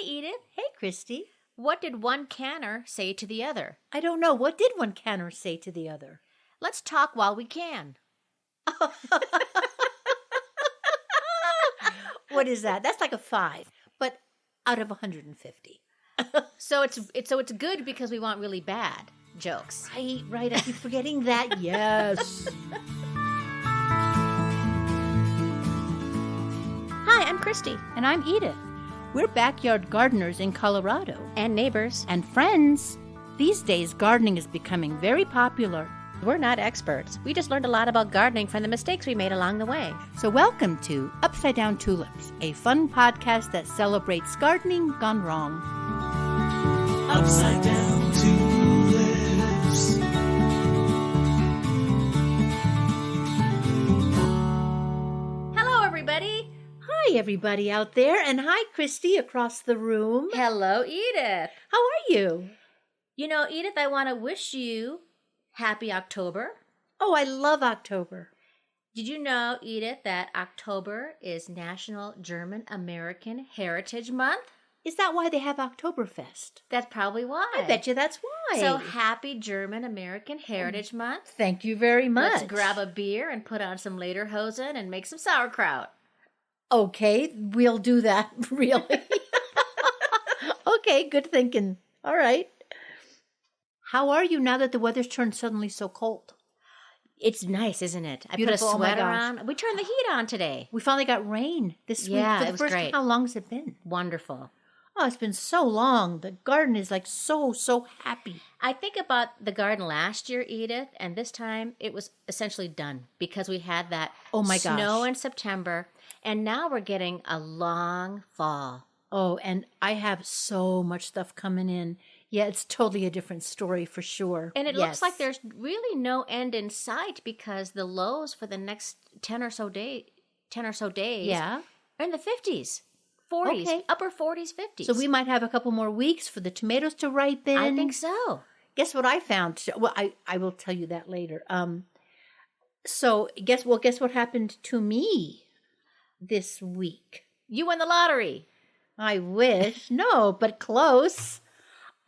Hey, Edith. Hey, Christy. What did one canner say to the other? I don't know. What did one canner say to the other? Let's talk while we can. What is that? That's like a 5, but out of 150. So it's good because we want really bad jokes. Right. I keep forgetting that. Yes. Hi, I'm Christy. And I'm Edith. We're backyard gardeners in Colorado. And neighbors. And friends. These days, gardening is becoming very popular. We're not experts. We just learned a lot about gardening from the mistakes we made along the way. So welcome to Upside Down Tulips, a fun podcast that celebrates gardening gone wrong. Upside Down Tulips. Hello, everybody. Hi, everybody out there. And hi, Christy, across the room. Hello, Edith. How are you? You know, Edith, I want to wish you happy October. Oh, I love October. Did you know, Edith, that October is National German American Heritage Month? Is that why they have Oktoberfest? That's probably why. I bet you that's why. So happy German American Heritage Month. Thank you very much. Let's grab a beer and put on some lederhosen and make some sauerkraut. Okay, we'll do that, really. Okay, good thinking. All right. How are you now that the weather's turned suddenly so cold? It's nice, isn't it? I Beautiful. put a Oh my sweater gosh. on. We turned the heat on today. We finally got rain this week. Yeah, For it the was first great. How long has it been? Wonderful. Oh, it's been so long. The garden is like so happy. I think about the garden last year, Edith, and this time it was essentially done because we had that snow in September, and now we're getting a long fall. Oh, and I have so much stuff coming in. Yeah, it's totally a different story for sure. And it looks like there's really no end in sight because the lows for the next 10 or so days Yeah. are in the 50s, 40s, Okay. upper 40s, 50s. So we might have a couple more weeks for the tomatoes to ripen. I think so. Guess what I found? Well, I will tell you that later. So guess what happened to me this week? You won the lottery. I wish. No, but close.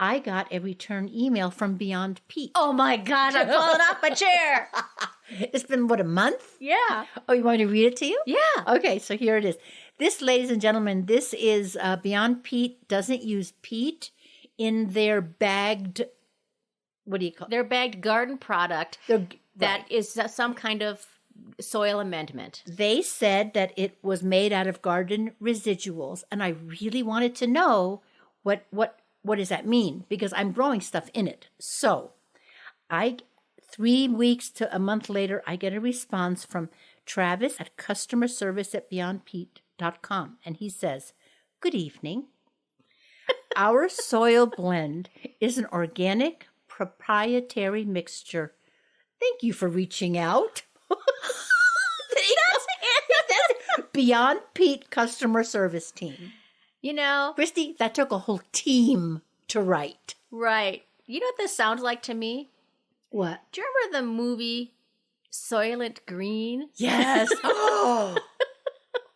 I got a return email from Beyond Peat. Oh my gosh, I'm falling off my chair. It's been, what, a month? Yeah. Oh, you want me to read it to you? Yeah. Okay, so here it is. This, ladies and gentlemen, this is Beyond Peat doesn't use peat in their bagged, what do you call it? Their bagged garden product that is some kind of soil amendment. They said that it was made out of garden residuals, and I really wanted to know what does that mean? Because I'm growing stuff in it. So 3 weeks to a month later, I get a response from Travis at customer service at beyondpeat.com. And he says, "Good evening. Our soil blend is an organic proprietary mixture. Thank you for reaching out." That's Beyond Peat customer service team. You know, Christy, that took a whole team to write. right. You know what this sounds like to me? What? Do you remember the movie Soylent Green? Yes.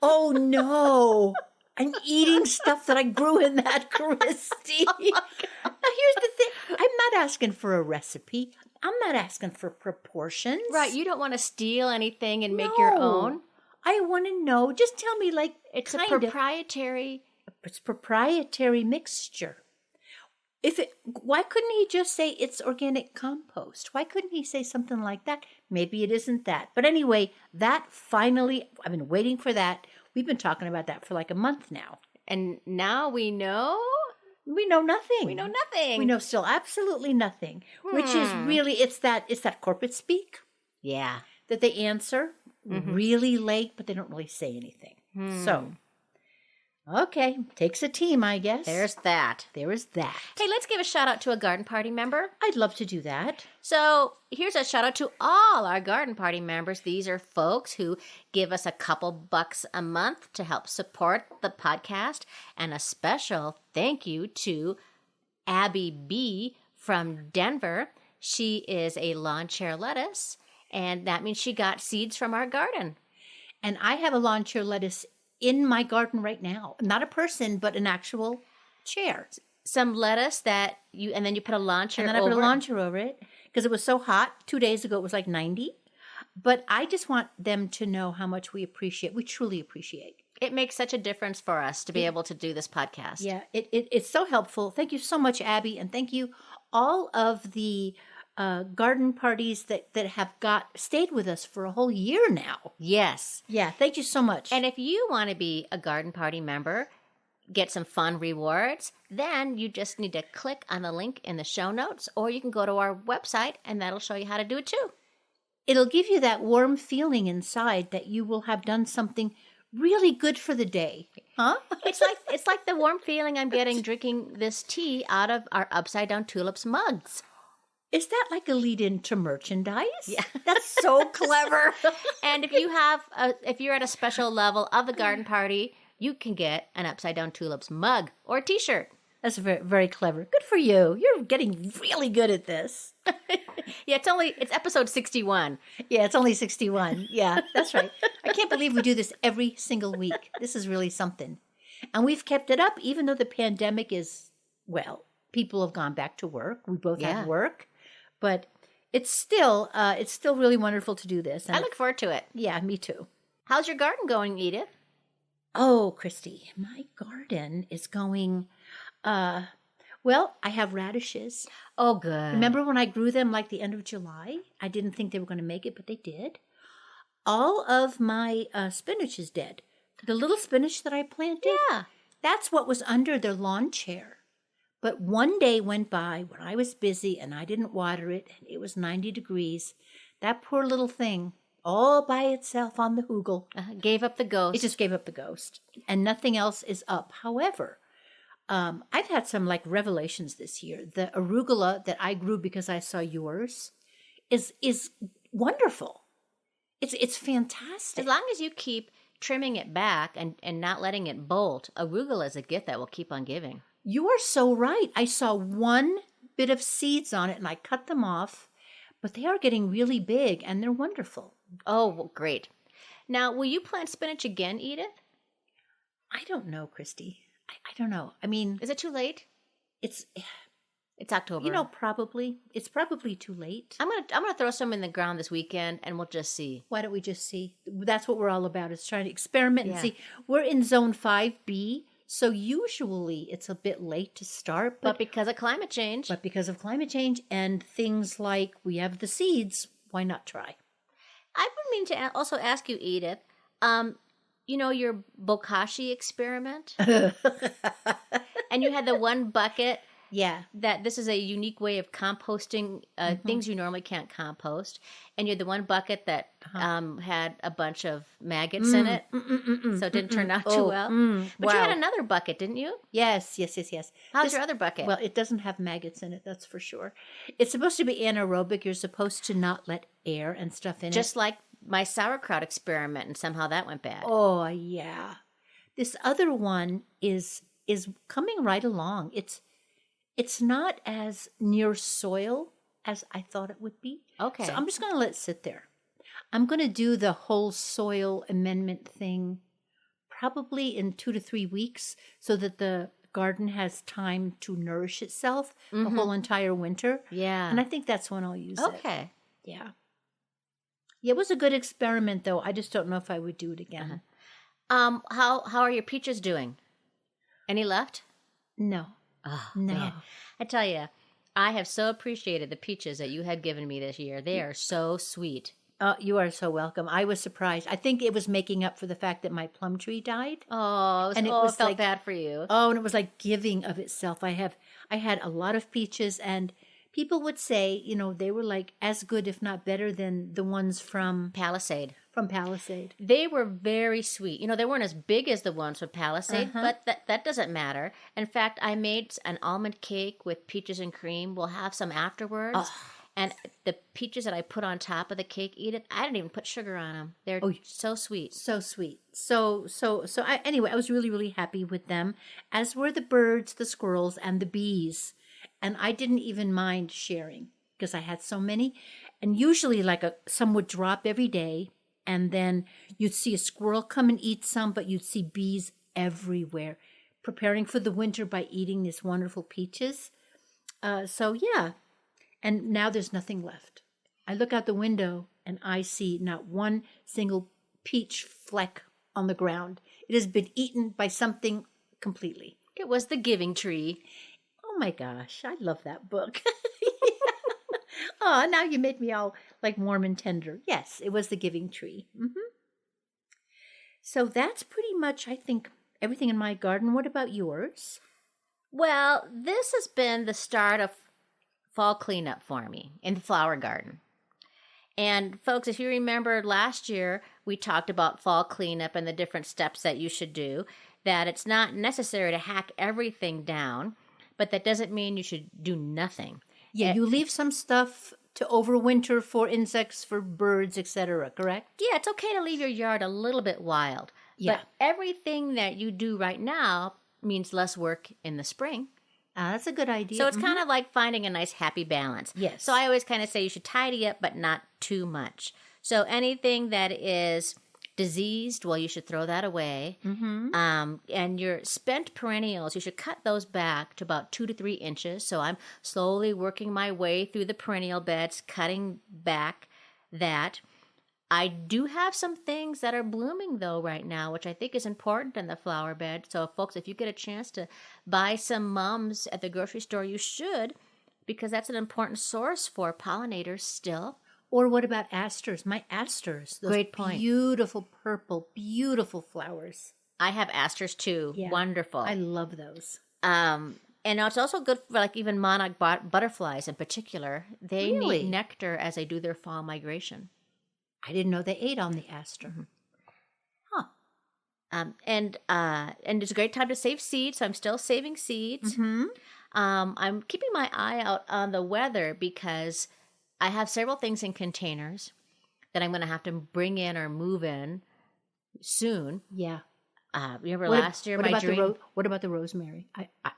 Oh no. I'm eating stuff that I grew in that, Christy. Now, here's the thing. I'm not asking for a recipe. I'm not asking for proportions. Right. You don't want to steal anything and make your No. own. I want to know. Just tell me, like, It's kind a of. proprietary. It's proprietary mixture. Why couldn't he just say it's organic compost? Why couldn't he say something like that? Maybe it isn't that. But anyway, that finally, I've been waiting for that. We've been talking about that for like a month now. And now we know. We know nothing. We know nothing. We know still absolutely nothing. Which is really, it's that corporate speak Yeah. that they answer really late, but they don't really say anything. So, okay, takes a team, I guess. There's that. There is that. Hey, let's give a shout out to a garden party member. I'd love to do that. So here's a shout out to all our garden party members. These are folks who give us a couple bucks a month to help support the podcast. And a special thank you to Abby B. from Denver. She is a lawn chair lettuce, and that means she got seeds from our garden. And I have a lawn chair lettuce in my garden right now. Not a person, but an actual chair. Some lettuce and then you put a lawn chair And then over I put a it. lawn chair over it because it was so hot. 2 days ago, it was like 90. But I just want them to know how much we truly appreciate. It makes such a difference for us to be able to do this podcast. Yeah, it's so helpful. Thank you so much, Abby. And thank you all of the garden parties that have stayed with us for a whole year now. Yes. Yeah, thank you so much. And if you want to be a garden party member, get some fun rewards, then you just need to click on the link in the show notes, or you can go to our website and that'll show you how to do it too. It'll give you that warm feeling inside that you will have done something really good for the day. Huh? It's like the warm feeling I'm getting drinking this tea out of our Upside Down Tulips mugs. Is that like a lead into merchandise? Yeah. That's so clever. And if you're at a special level of the garden party, you can get an Upside Down Tulips mug or a t-shirt. That's very, very clever. Good for you. You're getting really good at this. Yeah, it's episode 61. Yeah, it's only 61. Yeah, that's right. I can't believe we do this every single week. This is really something. And we've kept it up even though the pandemic is, well, people have gone back to work. We both have work. But it's still really wonderful to do this. And I look forward to it. Yeah, me too. How's your garden going, Edith? Oh, Christy, my garden is going, well, I have radishes. Oh, good. Remember when I grew them like the end of July? I didn't think they were going to make it, but they did. All of my spinach is dead. The little spinach that I planted, that's what was under their lawn chair. But one day went by when I was busy and I didn't water it, and it was 90 degrees. That poor little thing, all by itself on the hugel. Gave up the ghost. It just gave up the ghost. And nothing else is up. However, I've had some like revelations this year. The arugula that I grew because I saw yours is wonderful. It's fantastic. As long as you keep trimming it back and not letting it bolt, arugula is a gift that will keep on giving. You are so right. I saw one bit of seeds on it and I cut them off, but they are getting really big and they're wonderful. Oh, well, great. Now, will you plant spinach again, Edith? I don't know, Christy. I don't know. I mean, Is it too late? it's October. probably it's probably too late. I'm gonna throw some in the ground this weekend, and we'll just see. Why don't we just see? That's what we're all about, is trying to experiment and Yeah. see. We're in zone 5B, so usually it's a bit late to start, But because of climate change, but because of climate change and things like we have the seeds, why not try? I would mean to also ask you, Edith. Your bokashi experiment, and you had the one bucket. Yeah. That this is a unique way of composting things you normally can't compost, and you had the one bucket that had a bunch of maggots in it, so it didn't turn out too well. But you had another bucket, didn't you? Yes. How's your other bucket? Well, it doesn't have maggots in it, that's for sure. It's supposed to be anaerobic. You're supposed to not let air and stuff in it. Just like my sauerkraut experiment, and somehow that went bad. Oh, yeah. This other one is coming right along. It's not as near soil as I thought it would be. Okay. So I'm just going to let it sit there. I'm going to do the whole soil amendment thing probably in 2 to 3 weeks so that the garden has time to nourish itself the whole entire winter. Yeah. And I think that's when I'll use it. Okay. Yeah. Yeah, it was a good experiment, though. I just don't know if I would do it again. How are your peaches doing? Any left? No. Oh, No. man. I tell you, I have so appreciated the peaches that you have given me this year. They are so sweet. You are so welcome. I was surprised. I think it was making up for the fact that my plum tree died. Oh, And it I was felt like- bad for you. Oh, and it was like giving of itself. I had a lot of peaches, and people would say, they were like as good, if not better, than the ones from Palisade. Palisade. They were very sweet. They weren't as big as the ones from Palisade, but that doesn't matter. In fact, I made an almond cake with peaches and cream. We'll have some afterwards. And the peaches that I put on top of the cake, Edith, I didn't even put sugar on them. They're so sweet. So sweet. Anyway, I was really, really happy with them, as were the birds, the squirrels, and the bees. And I didn't even mind sharing because I had so many. And usually some would drop every day. And then you'd see a squirrel come and eat some, but you'd see bees everywhere. preparing for the winter by eating these wonderful peaches. So yeah, and now there's nothing left. I look out the window and I see not one single peach fleck on the ground. It has been eaten by something completely. It was The Giving Tree. Oh my gosh, I love that book. Oh, now you made me all like warm and tender. Yes, it was The Giving Tree. So that's pretty much, I think, everything in my garden. What about yours? Well, this has been the start of fall cleanup for me in the flower garden. And folks, if you remember last year, we talked about fall cleanup and the different steps that you should do, that it's not necessary to hack everything down, but that doesn't mean you should do nothing. Yeah, you leave some stuff to overwinter for insects, for birds, etc., correct? Yeah, it's okay to leave your yard a little bit wild. Yeah. But everything that you do right now means less work in the spring. That's a good idea. So it's kind of like finding a nice happy balance. Yes. So I always kind of say you should tidy up, but not too much. So anything that is diseased, well, you should throw that away. And your spent perennials, you should cut those back to about 2 to 3 inches. So I'm slowly working my way through the perennial beds, cutting back that. I do have some things that are blooming, though, right now, which I think is important in the flower bed. So, folks, if you get a chance to buy some mums at the grocery store, you should, because that's an important source for pollinators still. Or what about asters? My asters. Those Great point. Beautiful purple, beautiful flowers. I have asters, too. Yeah. Wonderful. I love those. And it's also good for, like, even monarch butterflies in particular. They Really? need nectar as they do their fall migration. I didn't know they ate on the aster. Huh. And it's a great time to save seeds. So I'm still saving seeds. I'm keeping my eye out on the weather because I have several things in containers that I'm going to have to bring in or move in soon. Yeah. Remember last year, my dream? What about the rosemary?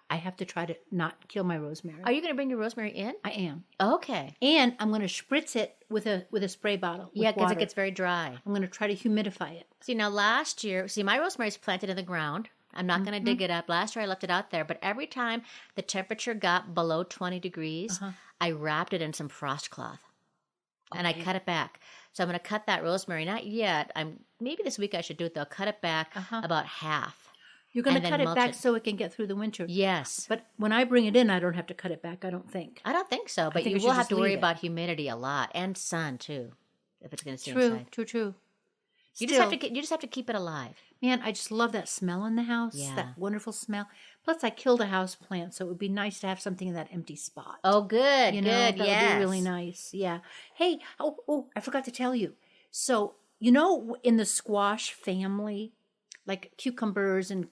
I have to try to not kill my rosemary. Are you going to bring your rosemary in? I am. Okay. And I'm going to spritz it with a spray bottle. Yeah, because it water. gets very dry. I'm going to try to humidify it. See, now last year, my rosemary's planted in the ground. I'm not going to dig it up. Last year I left it out there, but every time the temperature got below 20 degrees, I wrapped it in some frost cloth. And I cut it back. So I'm going to cut that rosemary. Not yet. Maybe this week I should do it though. Cut it back about half. You're going to And cut then it back mulch it. so it can get through the winter. Yes. But when I bring it in, I don't have to cut it back, I don't think. I don't think so, but think you we should will have just to worry leave it. about humidity a lot and sun too, if it's going to stay True, inside. true. You Still, just have to keep it alive. man, I just love that smell in the house. Yeah. That wonderful smell. Plus, I killed a house plant, so it would be nice to have something in that empty spot. Oh, good, You know, good, that yes. would be really nice. Yeah. Hey, I forgot to tell you. So, you know, in the squash family, like cucumbers and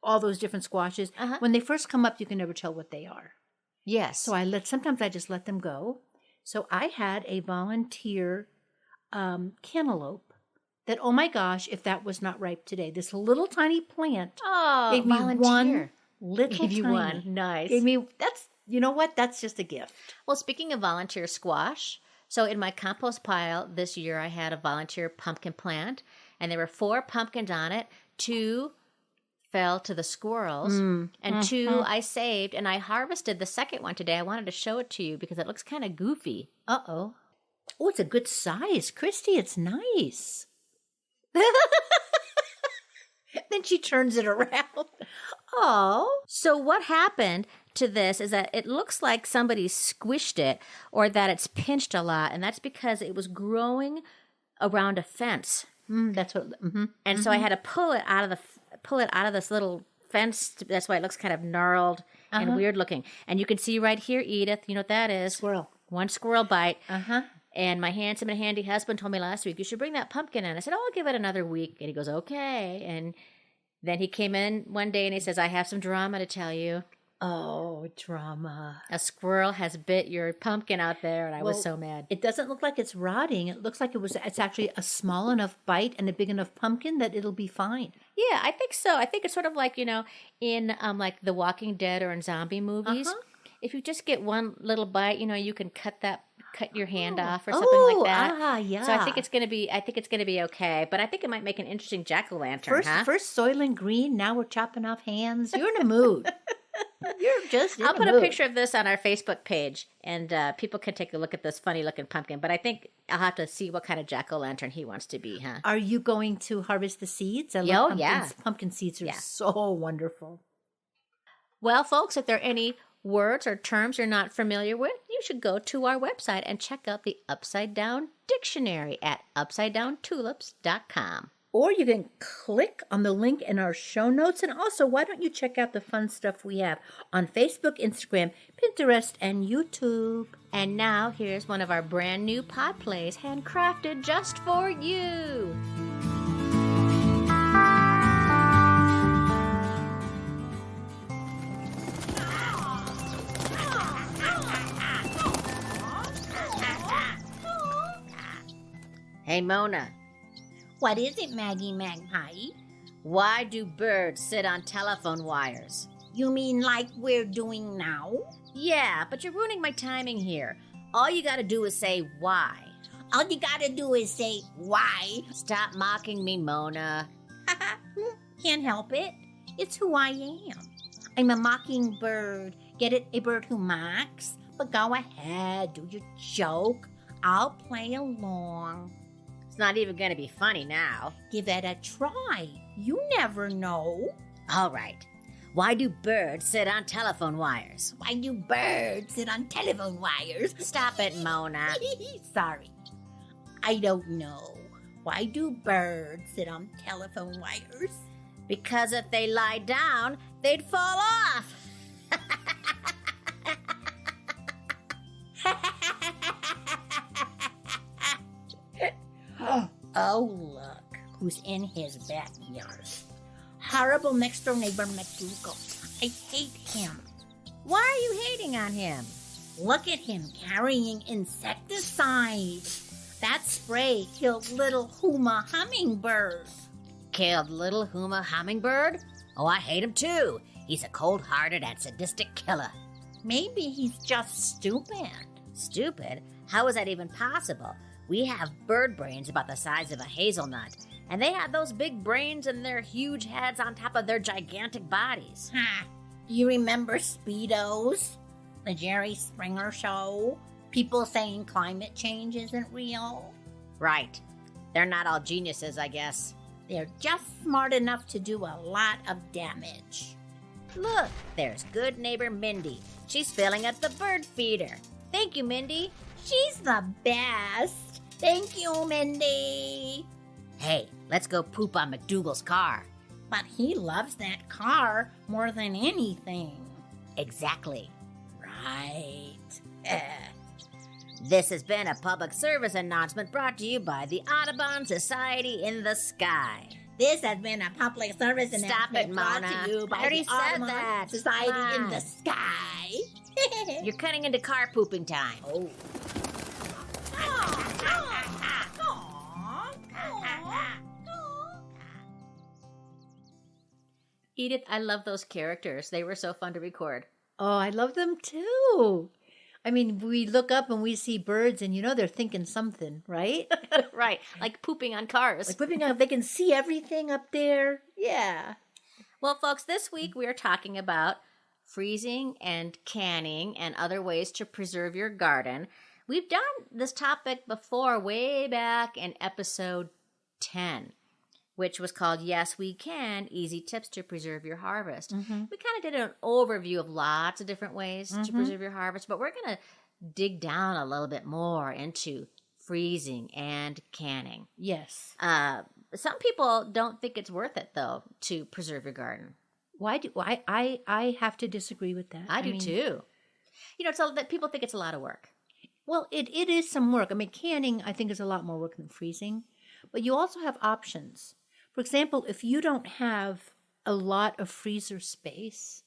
all those different squashes, when they first come up, you can never tell what they are. Yes. So sometimes I just let them go. So I had a volunteer cantaloupe that, oh my gosh, if that was not ripe today, this little tiny plant gave me volunteer. one little Gave you tiny. one. Nice. Gave me, you know what? That's just a gift. Well, speaking of volunteer squash, so in my compost pile this year, I had a volunteer pumpkin plant, and there were 4 pumpkins on it. 2 fell to the squirrels, and 2 I saved, and I harvested the second one today. I wanted to show it to you because it looks kind of goofy. Uh-oh. Oh, it's a good size. Christy, it's nice. Then she turns it around. Oh. So what happened to this is that it looks like somebody squished it or that it's pinched a lot, and that's because it was growing around a fence. That's what. And so I had to pull it out of this little fence. That's why it looks kind of gnarled and weird looking. And you can see right here, Edith, you know what that is? Squirrel. One squirrel bite. And my handsome and handy husband told me last week, you should bring that pumpkin in. I said, oh, I'll give it another week. And he goes, okay. And then he came in one day and he says, I have some drama to tell you. Oh, drama. A squirrel has bit your pumpkin out there. And I was Well, so mad. It doesn't look like it's rotting. It looks like it's actually a small enough bite and a big enough pumpkin that it'll be fine. Yeah, I think so. I think it's sort of like, in like The Walking Dead or in zombie movies. If you just get one little bite, you can cut that cut your hand off or something like that. Ah, yeah. So I think it's gonna be okay. But I think it might make an interesting jack-o'-lantern, First Soylent Green, now we're chopping off hands. You're in a mood. You're just in I'll a put mood. a picture of this on our Facebook page, and people can take a look at this funny-looking pumpkin. But I think I'll have to see what kind of jack-o'-lantern he wants to be, huh? Are you going to harvest the seeds? I Oh, love pumpkins. yeah. Pumpkin seeds are Yeah. so wonderful. Well, folks, if there are any words or terms you're not familiar with, you should go to our website and check out the Upside Down Dictionary at upsidedowntulips.com. Or you can click on the link in our show notes. And also, why don't you check out the fun stuff we have on Facebook, Instagram, Pinterest, and YouTube. And now here's one of our brand new pod plays handcrafted just for you. Hey, Mona, What is it, Maggie Magpie? why do birds sit on telephone wires? You mean like we're doing now? Yeah, but you're ruining my timing here. All you gotta do is say why. All you gotta do is say, why? Stop mocking me, Mona. Can't help it. It's who I am. I'm a mockingbird. Get it? A bird who mocks? But go ahead, do your joke. I'll play along. It's not even gonna be funny now. Give it a try. You never know. All right. Why do birds sit on telephone wires? Why do birds sit on telephone wires? Stop it, Mona. Sorry. I don't know. Why do birds sit on telephone wires? Because if they lie down, they'd fall off. Oh, look who's in his backyard. Horrible next door neighbor McDougal. I hate him. Why are you hating on him? Look at him carrying insecticide. That spray killed little Huma hummingbird. Killed little Huma hummingbird? Oh, I hate him too. He's a cold-hearted and sadistic killer. Maybe he's just stupid. Stupid? How is that even possible? We have bird brains about the size of a hazelnut, and they have those big brains and their huge heads on top of their gigantic bodies. Ha! Do you remember Speedos? The Jerry Springer show? People saying climate change isn't real? Right. They're not all geniuses, I guess. They're just smart enough to do a lot of damage. Look, there's good neighbor Mindy. She's filling up the bird feeder. Thank you, Mindy. She's the best. Thank you, Mindy. Hey, let's go poop on McDougal's car. But he loves that car more than anything. Exactly. Right. This has been a public service announcement brought to you by the Audubon Society in the Sky. This has been a public service Stop announcement it, brought Mona. to you I by already the said Audubon that. Society Come in on. the Sky. You're cutting into car pooping time. Oh. Edith, I love those characters. They were so fun to record. Oh, I love them too. I mean, we look up and we see birds, and you know they're thinking something, right? Right, like pooping on cars. Like whipping up, they can see everything up there. Yeah. Well, folks, this week we are talking about freezing and canning and other ways to preserve your garden. We've done this topic before, way back in episode 10, which was called Yes, We Can, Easy Tips to Preserve Your Harvest. We kind of did an overview of lots of different ways to preserve your harvest, but we're going to dig down a little bit more into freezing and canning. Yes. Some people don't think it's worth it, though, to preserve your garden. Why do I have to disagree with that? I do mean, too. You know, so that people think it's a lot of work. Well, it is some work. I mean, canning, I think, is a lot more work than freezing. But you also have options. For example, if you don't have a lot of freezer space,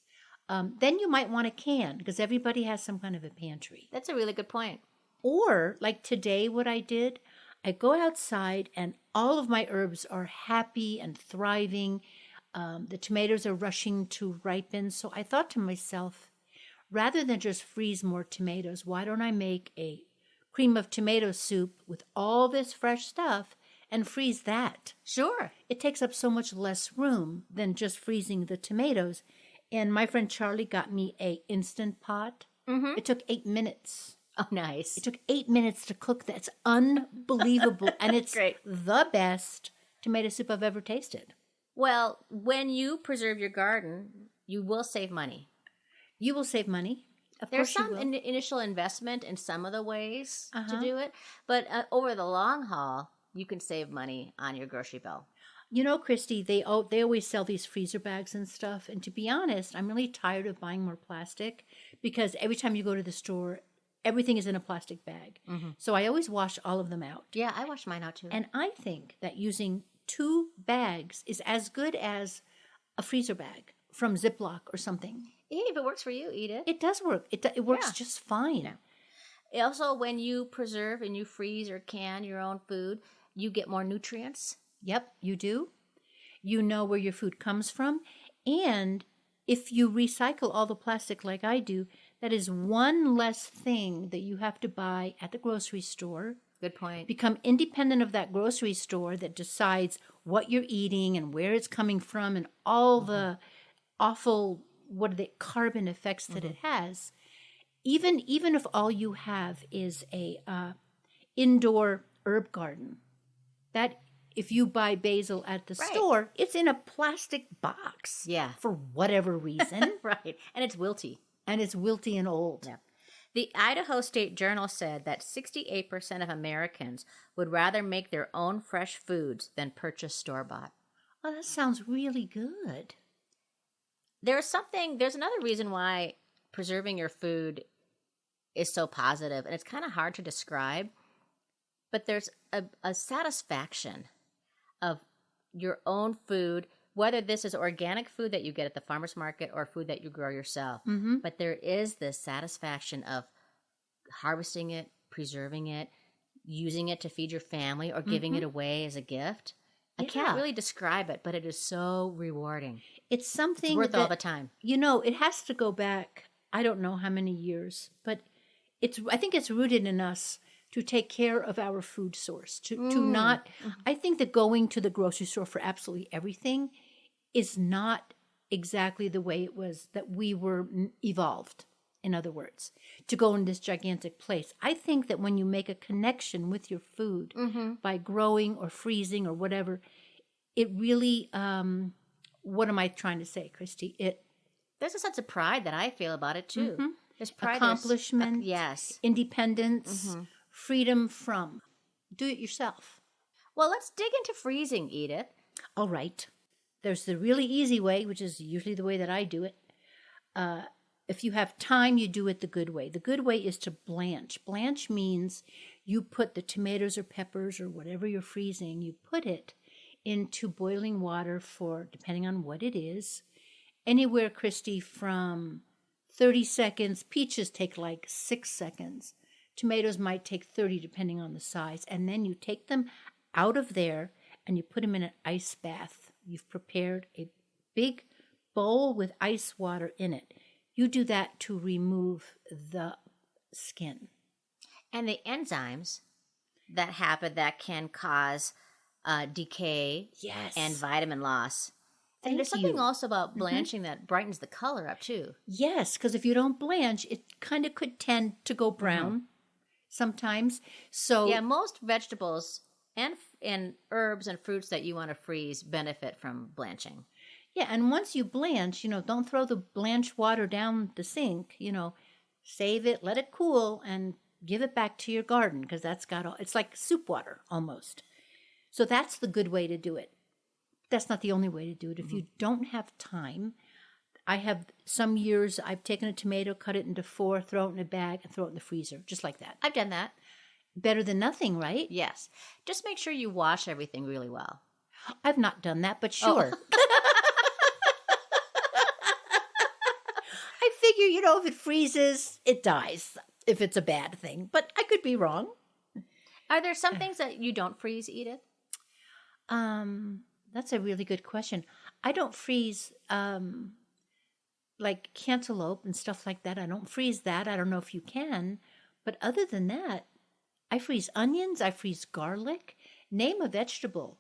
then you might want to can because everybody has some kind of a pantry. That's a really good point. Or, like today, what I did, I go outside and all of my herbs are happy and thriving. The tomatoes are rushing to ripen. So I thought to myself, rather than just freeze more tomatoes, why don't I make a cream of tomato soup with all this fresh stuff and freeze that. Sure. It takes up so much less room than just freezing the tomatoes. And my friend Charlie got me a Instant Pot. It took 8 minutes. Oh, nice. It took 8 minutes to cook that. It's unbelievable. And it's Great. the best tomato soup I've ever tasted. Well, when you preserve your garden, you will save money. You will save money. Of There's course you some will. initial investment in some of the ways to Uh-huh. do it, but over the long haul, you can save money on your grocery bill. You know, Christy, they always sell these freezer bags and stuff. And to be honest, I'm really tired of buying more plastic because every time you go to the store, everything is in a plastic bag. So I always wash all of them out. Yeah, I wash mine out too. And I think that using 2 bags is as good as a freezer bag from Ziploc or something. If it works for you, eat it. It does work. It works Yeah. just fine. Also, when you preserve and you freeze or can your own food, you get more nutrients. Yep, you do. You know where your food comes from. And if you recycle all the plastic like I do, that is one less thing that you have to buy at the grocery store. Good point. Become independent of that grocery store that decides what you're eating and where it's coming from and all the awful carbon effects that it has. Even if all you have is a indoor herb garden, that if you buy basil at the Right. store, it's in a plastic box. Yeah. For whatever reason. Right. And it's wilty. And it's wilty and old. Yeah. The Idaho State Journal said that 68% of Americans would rather make their own fresh foods than purchase store-bought. Oh, that sounds really good. There's another reason why preserving your food is so positive, and it's kind of hard to describe, but there's a satisfaction of your own food, whether this is organic food that you get at the farmer's market or food that you grow yourself. But there is this satisfaction of harvesting it, preserving it, using it to feed your family, or giving it away as a gift. I Yeah. can't really describe it, but it is so rewarding. It's something It's worth that, all the time. You know, it has to go back, I don't know how many years, but I think it's rooted in us to take care of our food source, to not, I think that going to the grocery store for absolutely everything is not exactly the way it was that we were evolved, in other words, to go in this gigantic place. I think that when you make a connection with your food by growing or freezing or whatever, it really, what am I trying to say, Christy? There's a sense of pride that I feel about it too. There's pride. Accomplishment, Yes. independence, freedom from. Do it yourself. Well, let's dig into freezing, Edith. All right. There's the really easy way, which is usually the way that I do it. If you have time, you do it the good way. The good way is to blanch. Blanch means you put the tomatoes or peppers or whatever you're freezing, you put it into boiling water for, depending on what it is, anywhere, Christy, from 30 seconds. Peaches take like 6 seconds. Tomatoes might take 30, depending on the size. And then you take them out of there and you put them in an ice bath. You've prepared a big bowl with ice water in it. You do that to remove the skin. And the enzymes that happen that can cause decay Yes. and vitamin loss. Thank And there's something you. also about blanching that brightens the color up too. Yes, because if you don't blanch, it kind of could tend to go brown sometimes. So Yeah, most vegetables and herbs and fruits that you want to freeze benefit from blanching. yeah, and once you blanch, don't throw the blanched water down the sink. Save it, let it cool, and give it back to your garden because it's like soup water almost. So that's the good way to do it. That's not the only way to do it. If you don't have time, I have some years I've taken a tomato, cut it into 4, throw it in a bag, and throw it in the freezer, just like that. I've done that. Better than nothing, right? Yes. Just make sure you wash everything really well. I've not done that, but sure. I figure, if it freezes, it dies if it's a bad thing, but I could be wrong. Are there some things that you don't freeze, Edith? That's a really good question. I don't freeze like cantaloupe and stuff like that. I don't freeze that. I don't know if you can, but other than that, I freeze onions. I freeze garlic. Name a vegetable.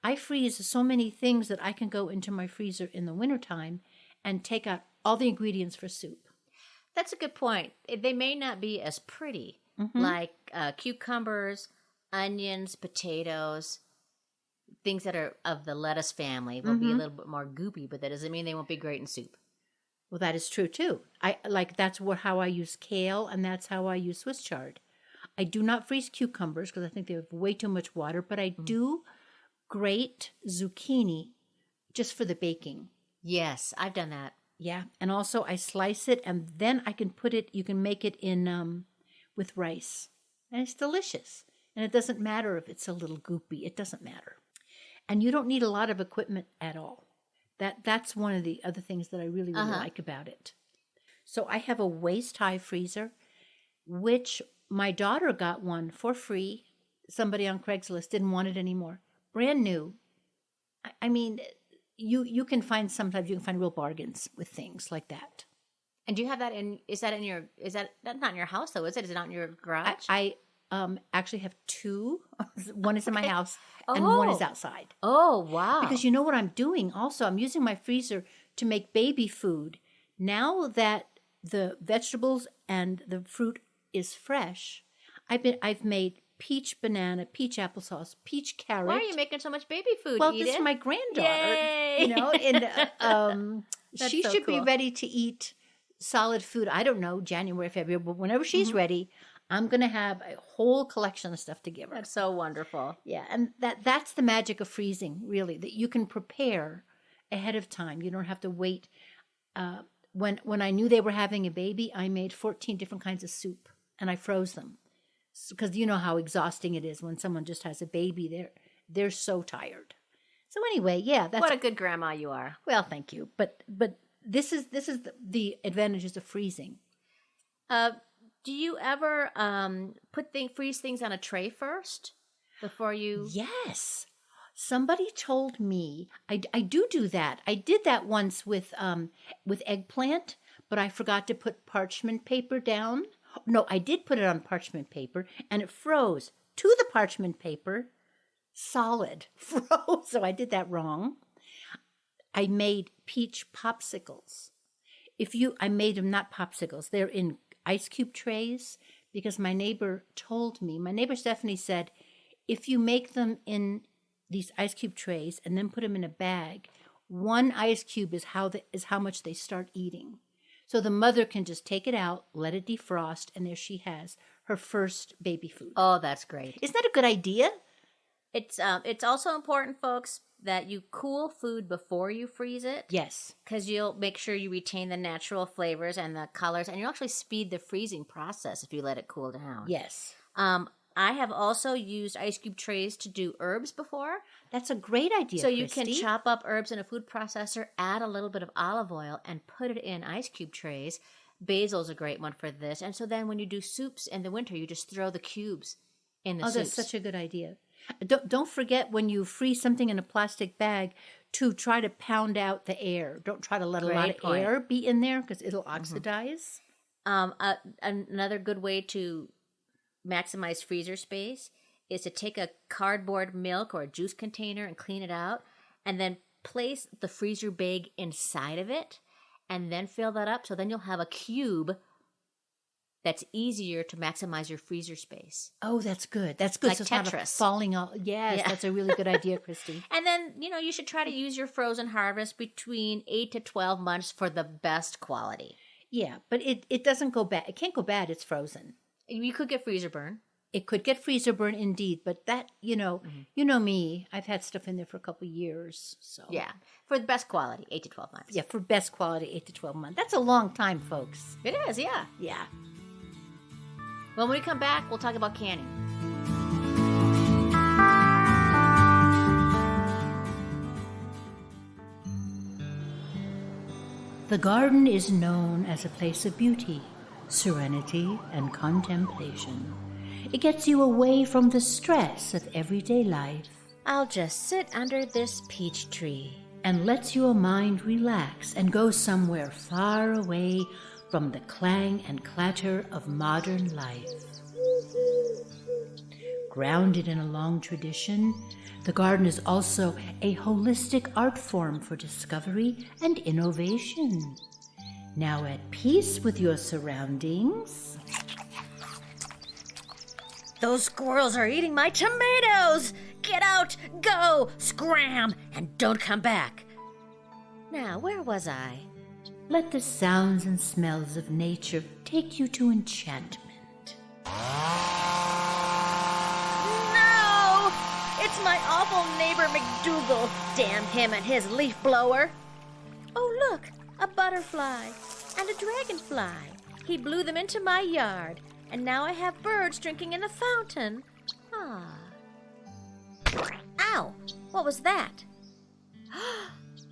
I freeze so many things that I can go into my freezer in the wintertime and take out all the ingredients for soup. That's a good point. They may not be as pretty, Mm-hmm. like cucumbers, onions, potatoes, things that are of the lettuce family will Mm-hmm. be a little bit more goopy, but that doesn't mean they won't be great in soup. Well, that is true too. That's how I use kale, and that's how I use Swiss chard. I do not freeze cucumbers because I think they have way too much water, but I do grate zucchini just for the baking. Yes, I've done that. Yeah, and also I slice it, and then I can put it. You can make it in with rice, and it's delicious. And it doesn't matter if it's a little goopy; it doesn't matter. And you don't need a lot of equipment at all. That's one of the other things that I really like about it. So I have a waist-high freezer, which my daughter got one for free. Somebody on Craigslist didn't want it anymore. Brand new. I mean, you can find sometimes you can find real bargains with things like that. And do you have that that's not in your house though, is it? Is it out in your garage? I actually have two. One is in my house and one is Oh. outside. Oh, wow. Because you know what I'm doing also? I'm using my freezer to make baby food. Now that the vegetables and the fruit is fresh, I've made peach banana, peach applesauce, peach carrot. Why are you making so much baby food, Well, Edith? this is my granddaughter. Yay! You know, and That's she so should be cool. ready to eat solid food. I don't know, January, February, but whenever she's Mm-hmm. ready, I'm going to have a whole collection of stuff to give her. That's so wonderful. Yeah, and that's the magic of freezing, really, that you can prepare ahead of time. You don't have to wait. When I knew they were having a baby, I made 14 different kinds of soup, and I froze them. Because you know how exhausting it is when someone just has a baby. They're so tired. So anyway, yeah, that's What a good grandma you are. well, thank you. But this is the advantages of freezing. Do you ever freeze things on a tray first before you? Yes. Somebody told me I do that. I did that once with eggplant, but I forgot to put parchment paper down. No, I did put it on parchment paper, and it froze to the parchment paper, solid froze. So I did that wrong. I made peach popsicles. I made them not popsicles. They're in ice cube trays because my neighbor Stephanie said, if you make them in these ice cube trays and then put them in a bag, one ice cube is how much they start eating. So the mother can just take it out, let it defrost, and there she has her first baby food. Oh, that's great. Isn't that a good idea? It's also important, folks, that you cool food before you freeze it. Yes. Because you'll make sure you retain the natural flavors and the colors, and you'll actually speed the freezing process if you let it cool down. Yes. I have also used ice cube trays to do herbs before. That's a great idea, So you Christy. can chop up herbs in a food processor, add a little bit of olive oil, and put it in ice cube trays. Basil's a great one for this. And so then when you do soups in the winter, you just throw the cubes in the Oh, soups. that's such a good idea. Don't forget when you freeze something in a plastic bag to try to pound out the air. Don't try to let a lot Great of point. air be in there because it'll oxidize. Another good way to maximize freezer space is to take a cardboard milk or a juice container and clean it out, and then place the freezer bag inside of it, and then fill that up. So then you'll have a cube that's easier to maximize your freezer space. Oh, that's good. That's good. Like so it's not Tetris. falling off. Yes, Yeah. that's a really good idea, Christy. And then, you should try to use your frozen harvest between 8 to 12 months for the best quality. Yeah, but it doesn't go bad. It can't go bad. It's frozen. You could get freezer burn. It could get freezer burn indeed, but that, you know me, I've had stuff in there for a couple of years. So Yeah. For the best quality, 8 to 12 months. Yeah, for best quality, 8 to 12 months. That's a long time, folks. It is, yeah. Yeah. When we come back, we'll talk about canning. The garden is known as a place of beauty, serenity, and contemplation. It gets you away from the stress of everyday life I'll just sit under this peach tree. and lets your mind relax and go somewhere far away from the clang and clatter of modern life. Grounded in a long tradition, the garden is also a holistic art form for discovery and innovation. Now at peace with your surroundings. Those squirrels are eating my tomatoes! Get out, go, scram, and don't come back. Now, where was I? Let the sounds and smells of nature take you to enchantment. No! It's my awful neighbor McDougal. Damn him and his leaf blower. Oh, look, a butterfly and a dragonfly. He blew them into my yard, and now I have birds drinking in the fountain. Ah. Ow! What was that?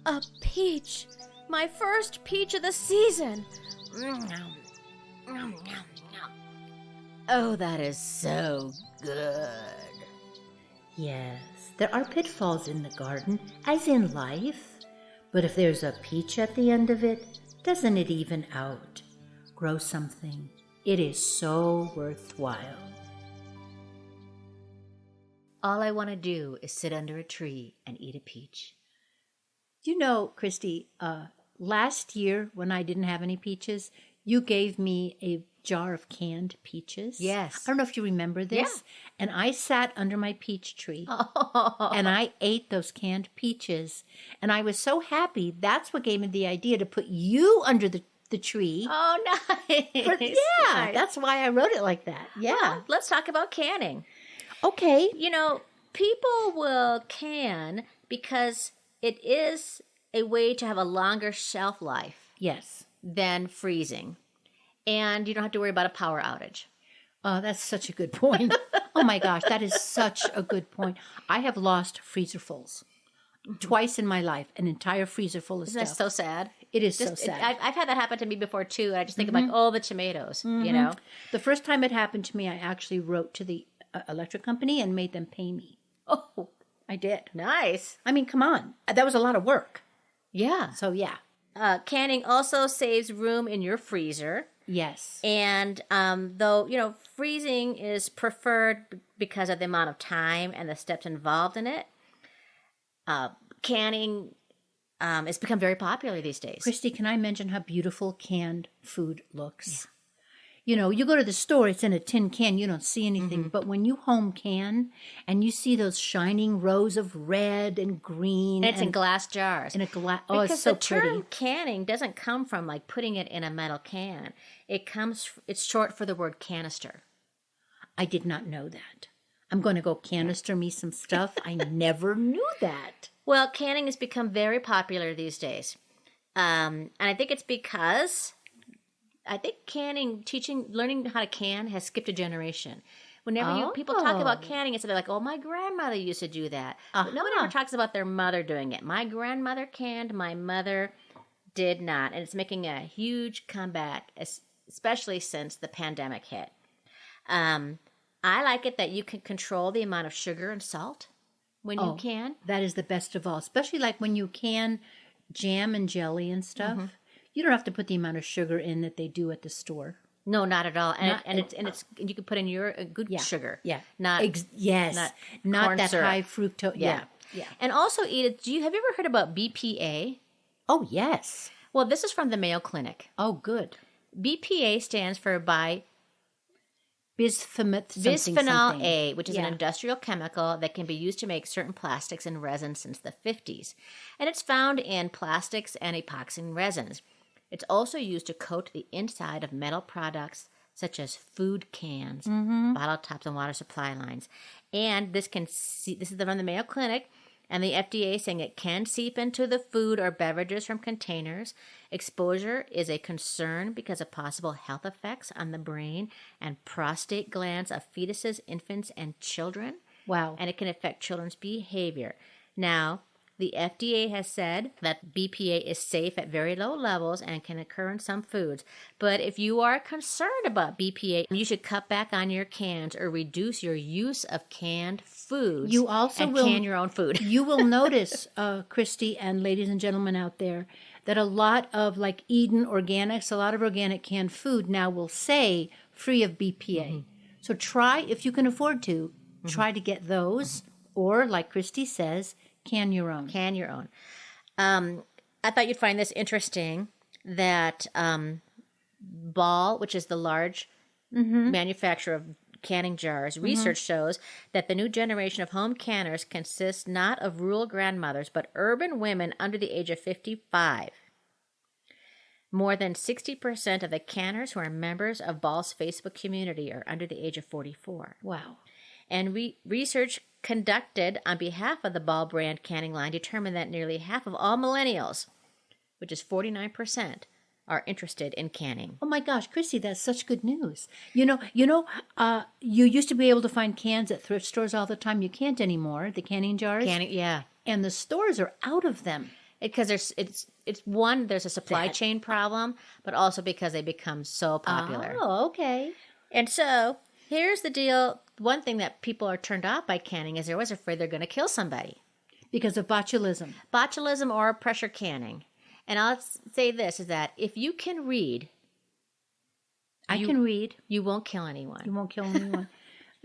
A peach! My first peach of the season! Oh, that is so good. Yes, there are pitfalls in the garden, as in life. But if there's a peach at the end of it, doesn't it even out? Grow something. It is so worthwhile. All I want to do is sit under a tree and eat a peach. You know, Christy, last year when I didn't have any peaches, you gave me a jar of canned peaches. Yes. I don't know if you remember this. Yeah. And I sat under my peach tree and I ate those canned peaches. And I was so happy. That's what gave me the idea to put you under the tree. Oh, nice. Nice. That's why I wrote it like that. Yeah. Well, let's talk about canning. Okay. You know, people will can because it is a way to have a longer shelf life Yes. than freezing. And you don't have to worry about a power outage. Oh, that's such a good point. Oh my gosh, that is such a good point. I have lost freezerfuls twice in my life, an entire freezer full of Isn't that stuff. so sad? It is so sad. I've had that happen to me before, too. And I just think of like, oh, the tomatoes, you know? The first time it happened to me, I actually wrote to the electric company and made them pay me. Oh, I did. nice. I mean, come on. That was a lot of work. Yeah. So, yeah. Canning also saves room in your freezer. Yes. And though, you know, freezing is preferred because of the amount of time and the steps involved in it, canning it's become very popular these days. Christy, can I mention how beautiful canned food looks? Yeah. You know, you go to the store, it's in a tin can, you don't see anything. But when you home can and you see those shining rows of red and green. And it's in glass jars. In a glass. Oh, because it's so the term pretty. canning doesn't come from like putting it in a metal can. It's short for the word canister. I did not know that. I'm going to go canister me some stuff. I never knew that. Well, canning has become very popular these days. And I think it's because canning, learning how to can has skipped a generation. Whenever people talk about canning, it's like, oh, my grandmother used to do that. But nobody ever talks about their mother doing it. My grandmother canned, my mother did not. And it's making a huge comeback, especially since the pandemic hit. I like it that you can control the amount of sugar and salt when you can. That is the best of all, especially like when you can jam and jelly and stuff. You don't have to put the amount of sugar in that they do at the store. No, not at all. And it's you can put in your good sugar. Yeah. Not not that syrup. high fructose. Yeah. And also, Edith, have you ever heard about BPA? Oh, yes. Well, this is from the Mayo Clinic. Oh, good. BPA stands for Bisphenol Bisphenol A, which is an industrial chemical that can be used to make certain plastics and resins since the 50s. And it's found in plastics and epoxy resins. It's also used to coat the inside of metal products such as food cans, bottle tops, and water supply lines. And this is from the Mayo Clinic, and the FDA saying it can seep into the food or beverages from containers. Exposure is a concern because of possible health effects on the brain and prostate glands of fetuses, infants, and children. Wow. And it can affect children's behavior. Now, the FDA has said that BPA is safe at very low levels and can occur in some foods. But if you are concerned about BPA, you should cut back on your cans or reduce your use of canned foods. You also and will can your own food. You will notice, Christy and ladies and gentlemen out there, that a lot of like Eden Organics, a lot of organic canned food now will say free of BPA. So try, if you can afford to, try to get those, or like Christy says, can your own. Can your own. I thought you'd find this interesting that Ball, which is the large manufacturer of canning jars, research shows that the new generation of home canners consists not of rural grandmothers, but urban women under the age of 55. More than 60% of the canners who are members of Ball's Facebook community are under the age of 44. Wow. And research conducted on behalf of the Ball brand canning line determined that nearly half of all millennials, which is 49%, are interested in canning. Oh my gosh, Christy, that's such good news. You used to be able to find cans at thrift stores all the time. You can't anymore, the canning jars. Canning, yeah. And the stores are out of them. Because there's a supply chain problem, but also because they become so popular. Oh, okay. And so here's the deal. One thing that people are turned off by canning is they're always afraid they're going to kill somebody. Because of botulism. Botulism or pressure canning. And I'll say this, is that if you can read, I can read. you won't kill anyone. You won't kill anyone.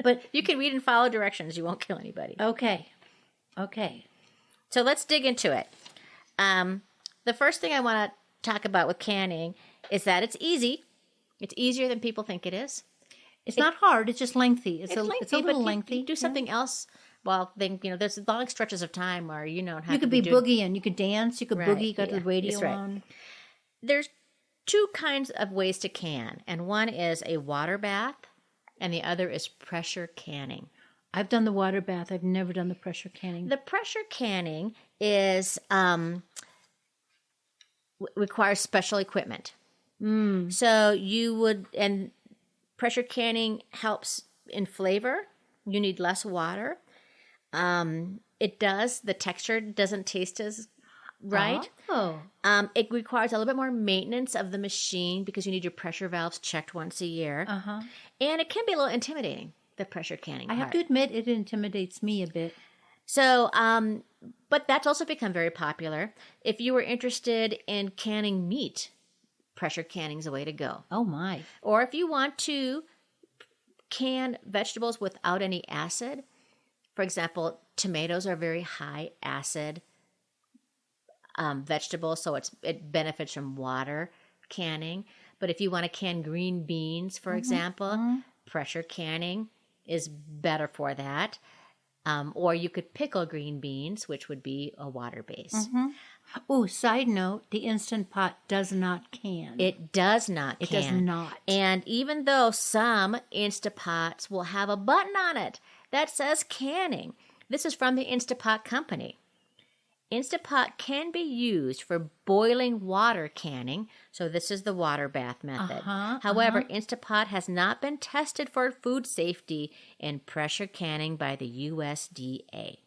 But You can read and follow directions. You won't kill anybody. okay. So let's dig into it. The first thing I want to talk about with canning is that it's easy. It's easier than people think it is. It's not hard. It's just lengthy. It's a lengthy, little but lengthy. You do something else. Well, then, there's long stretches of time where you don't have You to could be doing- boogieing. You could dance. You could Right, boogie. You got yeah, the radio that's right. on. There's two kinds of ways to can, and one is a water bath, and the other is pressure canning. I've done the water bath. I've never done the pressure canning. The pressure canning is requires special equipment. So you would, and pressure canning helps in flavor. You need less water. The texture doesn't taste as right. Oh. It requires a little bit more maintenance of the machine because you need your pressure valves checked once a year. Uh-huh. And it can be a little intimidating, the pressure canning I part. have to admit, it intimidates me a bit. So, but that's also become very popular. If you were interested in canning meat, pressure canning is the way to go. Oh, my. Or if you want to can vegetables without any acid, for example, tomatoes are very high acid vegetables, so it benefits from water canning. But if you want to can green beans, for example, pressure canning is better for that. Or you could pickle green beans, which would be a water base. Oh, side note, the Instant Pot does not can. It does not It can. does not. And even though some Instapots will have a button on it that says canning, this is from the Instapot company. Instapot can be used for boiling water canning, so this is the water bath method. However, Instapot has not been tested for food safety in pressure canning by the USDA.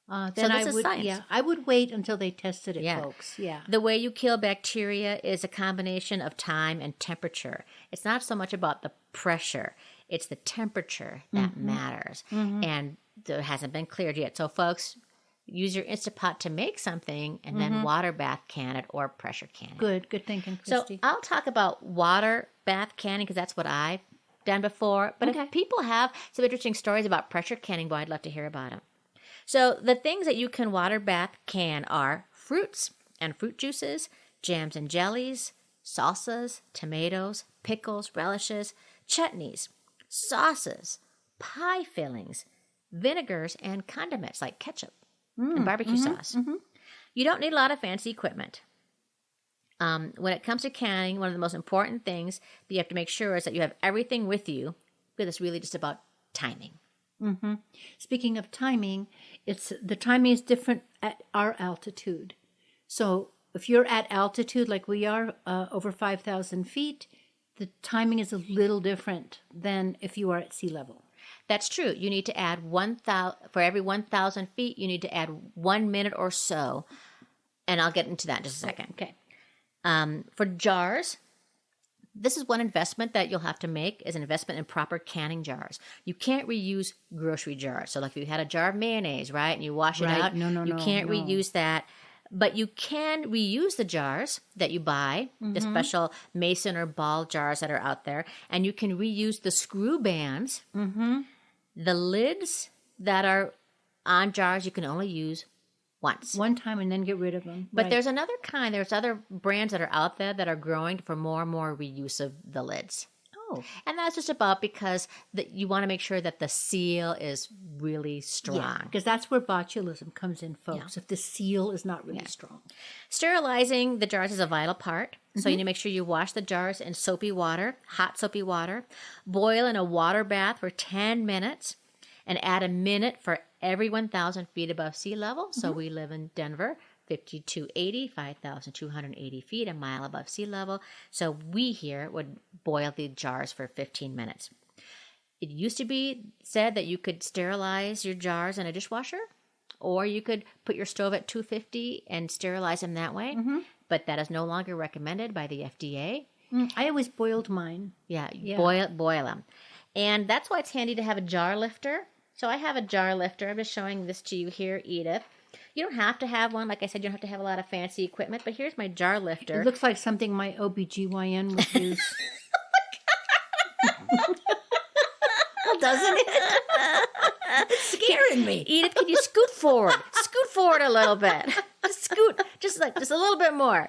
Then So this I is would, science. yeah, I would wait until they tested it, Yeah. folks. Yeah. The way you kill bacteria is a combination of time and temperature. It's not so much about the pressure, it's the temperature that matters. And it hasn't been cleared yet. So, folks, use your Instapot to make something and then water bath can it or pressure can it. Good thinking, So, Christy. I'll talk about water bath canning because that's what I've done before. But if people have some interesting stories about pressure canning, boy, I'd love to hear about them. So the things that you can water bath can are fruits and fruit juices, jams and jellies, salsas, tomatoes, pickles, relishes, chutneys, sauces, pie fillings, vinegars, and condiments like ketchup and barbecue sauce. You don't need a lot of fancy equipment. When it comes to canning, one of the most important things that you have to make sure is that you have everything with you, because it's really just about timing. Speaking of timing, the timing is different at our altitude. So if you're at altitude like we are, over 5,000 feet, the timing is a little different than if you are at sea level. That's true. You need to add 1,000 for every 1,000 feet. You need to add 1 minute or so, and I'll get into that in just a second. Okay. For jars, this is one investment that you'll have to make is an investment in proper canning jars. You can't reuse grocery jars. So like if you had a jar of mayonnaise, right, and you wash it Right. out, No, you can't reuse that. But you can reuse the jars that you buy, the special mason or ball jars that are out there, and you can reuse the screw bands The lids that are on jars you can only use once. One time and then get rid of them. But Right. there's another kind. There's other brands that are out there that are growing for more and more reuse of the lids. Oh, And that's just about because you want to make sure that the seal is really strong. yeah, because that's where botulism comes in, folks. If the seal is not really strong. Sterilizing the jars is a vital part. So you need to make sure you wash the jars in soapy water, hot soapy water. Boil in a water bath for 10 minutes and add a minute for every 1,000 feet above sea level. So we live in Denver, 5280, 5,280 feet, a mile above sea level. So we here would boil the jars for 15 minutes. It used to be said that you could sterilize your jars in a dishwasher, or you could put your stove at 250 and sterilize them that way. But that is no longer recommended by the FDA. I always boiled mine. Yeah, Yeah. boil them. And that's why it's handy to have a jar lifter. So I have a jar lifter. I'm just showing this to you here, Edith. You don't have to have one. Like I said, you don't have to have a lot of fancy equipment. But here's my jar lifter. It looks like something my OBGYN would use. Well, doesn't it? It's scaring me. Edith, can you scoot forward? Scoot forward a little bit. Just scoot, just a little bit more.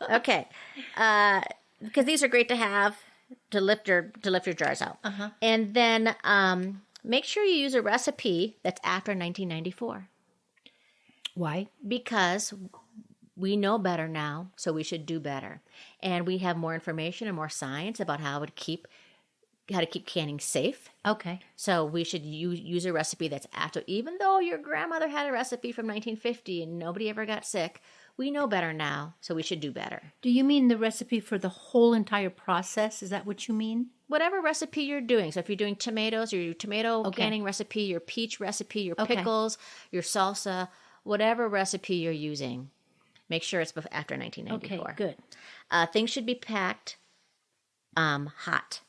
Okay, because these are great to have to lift your jars out. And then make sure you use a recipe that's after 1994 Why? because we know better now, so we should do better, and we have more information and more science about how to keep canning safe. Okay. So we should use a recipe that's after, even though your grandmother had a recipe from 1950 and nobody ever got sick, we know better now, so we should do better. Do you mean the recipe for the whole entire process? Is that what you mean? Whatever recipe you're doing. So if you're doing tomatoes, your tomato Okay. canning recipe, your peach recipe, your Okay. pickles, your salsa, whatever recipe you're using, make sure it's after 1994. Okay, good. Things should be packed hot.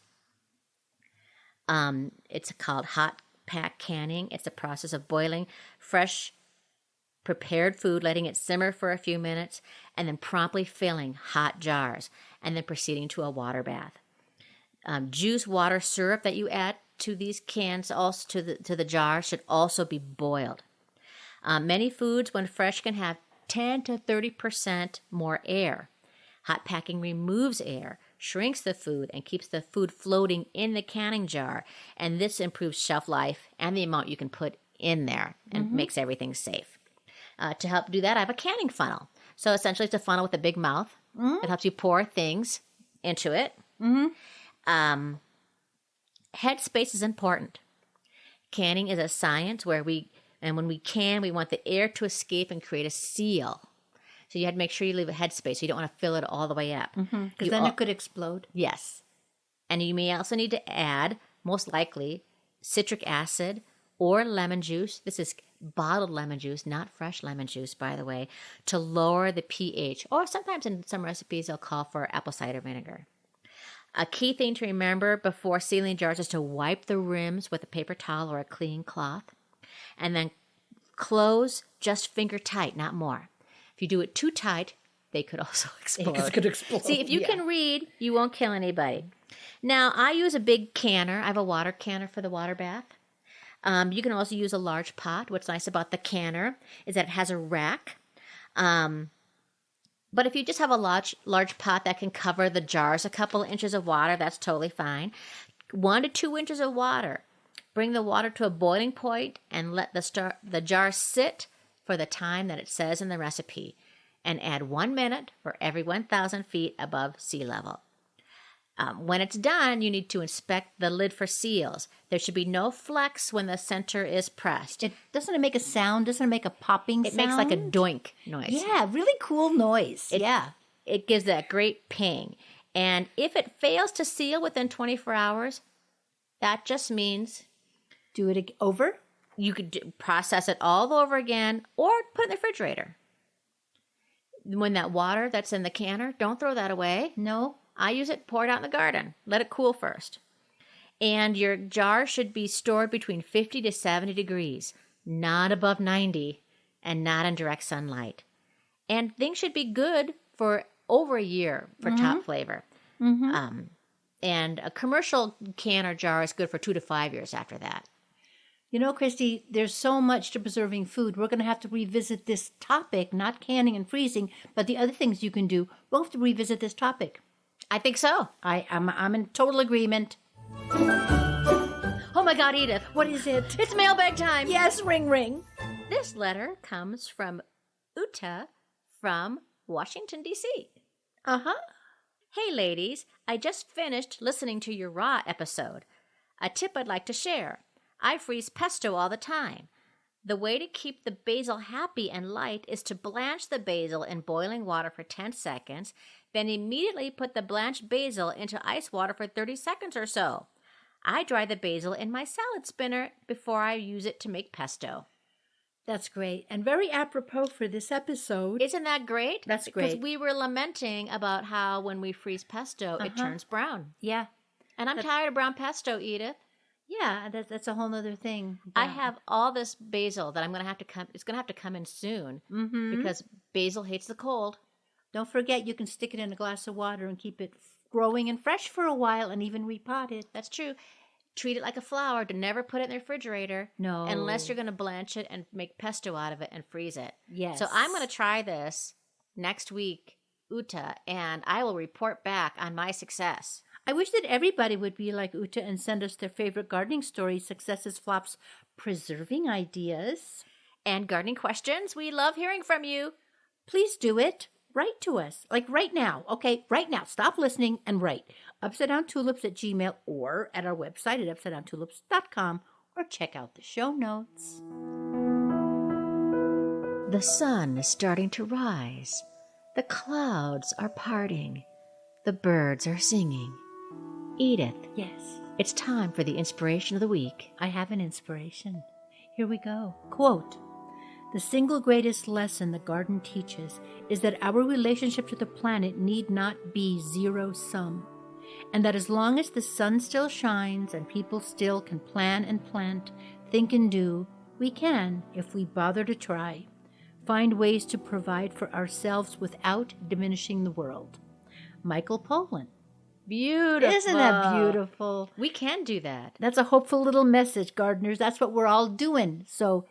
It's called hot pack canning. It's a process of boiling fresh prepared food, letting it simmer for a few minutes, and then promptly filling hot jars, and then proceeding to a water bath. Juice, water, syrup that you add to these cans, also to the jar, should also be boiled. Many foods, when fresh, can have 10 to 30% more air. Hot packing removes air, shrinks the food, and keeps the food floating in the canning jar. And this improves shelf life and the amount you can put in there and makes everything safe. To help do that, I have a canning funnel. So essentially, it's a funnel with a big mouth. It helps you pour things into it. Head space is important. Canning is a science when we can, we want the air to escape and create a seal. So you have to make sure you leave a head space. So you don't want to fill it all the way up. Because then it could explode. Yes. And you may also need to add, most likely, citric acid or lemon juice. This is bottled lemon juice, not fresh lemon juice, by the way, to lower the pH. Or sometimes in some recipes, they'll call for apple cider vinegar. A key thing to remember before sealing jars is to wipe the rims with a paper towel or a clean cloth. And then close just finger tight, not more. If you do it too tight, they could also explode. It could explode. See, if you can read, you won't kill anybody. Now, I use a big canner. I have a water canner for the water bath. You can also use a large pot. What's nice about the canner is that it has a rack. But if you just have a large pot that can cover the jars, a couple of inches of water, that's totally fine. 1 to 2 inches of water. Bring the water to a boiling point and let the jar sit for the time that it says in the recipe, and add 1 minute for every 1,000 feet above sea level. When it's done, you need to inspect the lid for seals. There should be no flex when the center is pressed. Doesn't it make a sound? Doesn't it make a popping It sound? makes like a doink noise. Yeah, really cool noise. Yeah. It gives that great ping. And if it fails to seal within 24 hours, that just means Do it over? you could process it all over again or put it in the refrigerator. When that water that's in the canner, don't throw that away. No. I use it, pour it out in the garden. Let it cool first. And your jar should be stored between 50 to 70 degrees, not above 90, and not in direct sunlight. And things should be good for over a year for top flavor. And a commercial can or jar is good for 2 to 5 years after that. You know, Christy, there's so much to preserving food. We're going to have to revisit this topic, not canning and freezing, but the other things you can do. We'll have to revisit this topic. I think so. I'm in total agreement. Oh my God, Edith. What is it? It's mailbag time. Yes, ring, ring. This letter comes from Uta from Washington, D.C. Uh-huh. Hey, ladies. I just finished listening to your raw episode. A tip I'd like to share. I freeze pesto all the time. The way to keep the basil happy and light is to blanch the basil in boiling water for 10 seconds, then immediately put the blanched basil into ice water for 30 seconds or so. I dry the basil in my salad spinner before I use it to make pesto. That's great. And very apropos for this episode. Isn't that great? That's Because great. we were lamenting about how when we freeze pesto, it turns brown. Yeah. And I'm tired of brown pesto, Edith. Yeah, that's a whole other thing. I have all this basil that I'm going to have to come. It's going to have to come in soon because basil hates the cold. Don't forget, you can stick it in a glass of water and keep it growing and fresh for a while and even repot it. That's true. Treat it like a flower. To never put it in the refrigerator. No. Unless you're going to blanch it and make pesto out of it and freeze it. Yes. So I'm going to try this next week, Uta, and I will report back on my success. I wish that everybody would be like Uta and send us their favorite gardening stories, successes, flops, preserving ideas. And gardening questions. We love hearing from you. Please do it. Write to us, like right now. Okay, right now. Stop listening and write. UpsideDownTulips@gmail or at our website at UpsideDownTulips.com or check out the show notes. The sun is starting to rise. The clouds are parting. The birds are singing. Edith, Yes, it's time for the inspiration of the week. I have an inspiration. Here we go. Quote, "The single greatest lesson the garden teaches is that our relationship to the planet need not be zero-sum, and that as long as the sun still shines and people still can plan and plant, think and do, we can, if we bother to try, find ways to provide for ourselves without diminishing the world." Michael Pollan. Beautiful. Isn't that beautiful? We can do that. That's a hopeful little message, gardeners. That's what we're all doing. So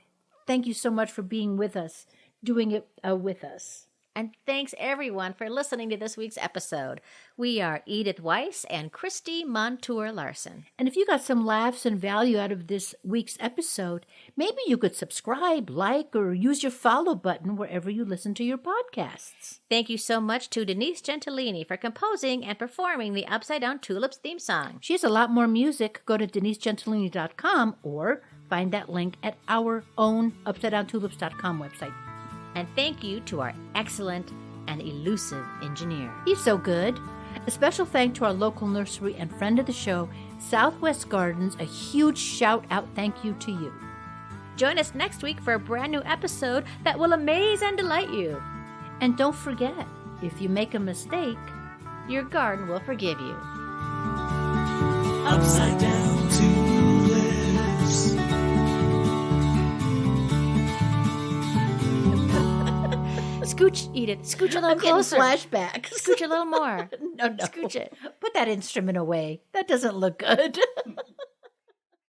thank you so much for being with us, doing it with us. And thanks everyone for listening to this week's episode. We are Edith Weiss and Christy Montour Larson. And if you got some laughs and value out of this week's episode, maybe you could subscribe, like, or use your follow button wherever you listen to your podcasts. Thank you so much to Denise Gentilini for composing and performing the Upside Down Tulips theme song. She has a lot more music. Go to denisegentilini.com or find that link at our own UpsideDownTulips.com website. And thank you to our excellent and elusive engineer. He's so good. A special thank to our local nursery and friend of the show, Southwest Gardens. A huge shout out thank you to you. Join us next week for a brand new episode that will amaze and delight you. And don't forget, if you make a mistake, Your garden will forgive you. Upside down tulips. Scooch, Edith. Scooch a little I'm getting closer. flashbacks. Scooch a little more. No. Scooch it. Put that instrument away. That doesn't look good.